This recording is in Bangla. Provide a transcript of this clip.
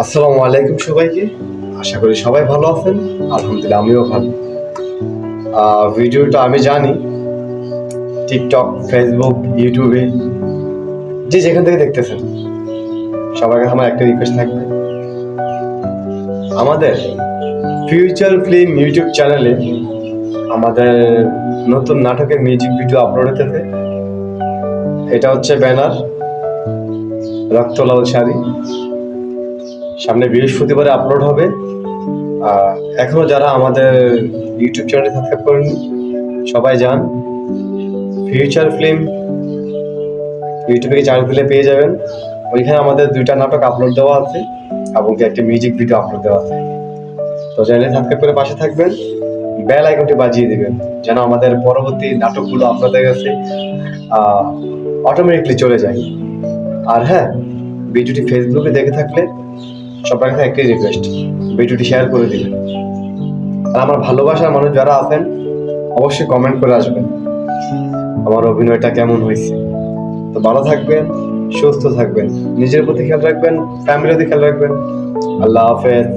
আসসালামু আলাইকুম সবাইকে। আশা করি সবাই ভালো আছেন। আলহামদুলিল্লাহ আমিও ভালো। ভিডিওটা আমি জানি টিকটক, ফেসবুক, ইউটিউবে যে যেখান থেকে দেখতেছেন, সবার কাছে আমার একটা রিকোয়েস্ট থাকবে, আমাদের ফিউচার ফিল্ম ইউটিউব চ্যানেলে আমাদের নতুন নাটকের মিউজিক ভিডিও আপলোড হতেছে। এটা হচ্ছে ব্যানার, রক্তলাল শাড়ি, সামনে বৃহস্পতিবারে আপলোড হবে। এখনো যারা আমাদের ইউটিউব চ্যানেলে সাবস্ক্রাইব করেননি সবাই যান, ফিউচার ফিল্ম ইউটিউবে চার্জ দিলে পেয়ে যাবেন। ওইখানে আমাদের 2টা নাটক আপলোড দেওয়া আছে এবং একটা মিউজিক ভিডিও আপলোড দেওয়া আছে। তো চ্যানেলে সাবস্ক্রাইব করে পাশে থাকবেন, বেল আইকনটি বাজিয়ে দিবেন যেন আমাদের পরবর্তী নাটকগুলো আপনাদের কাছে অটোমেটিকলি চলে যায়। আর হ্যাঁ, ভিডিওটি ফেসবুকে দেখে থাকলে সবার কাছে একটাই রিকোয়েস্ট, ভিডিওটি শেয়ার করে দিবেন। আর আমার ভালোবাসার মানুষ যারা আছেন অবশ্যই কমেন্ট করে আসবেন আমার অভিনয়টা কেমন হয়েছে। তো ভালো থাকবেন, সুস্থ থাকবেন, নিজের প্রতি খেয়াল রাখবেন, ফ্যামিলির প্রতি খেয়াল রাখবেন। আল্লাহ হাফেজ।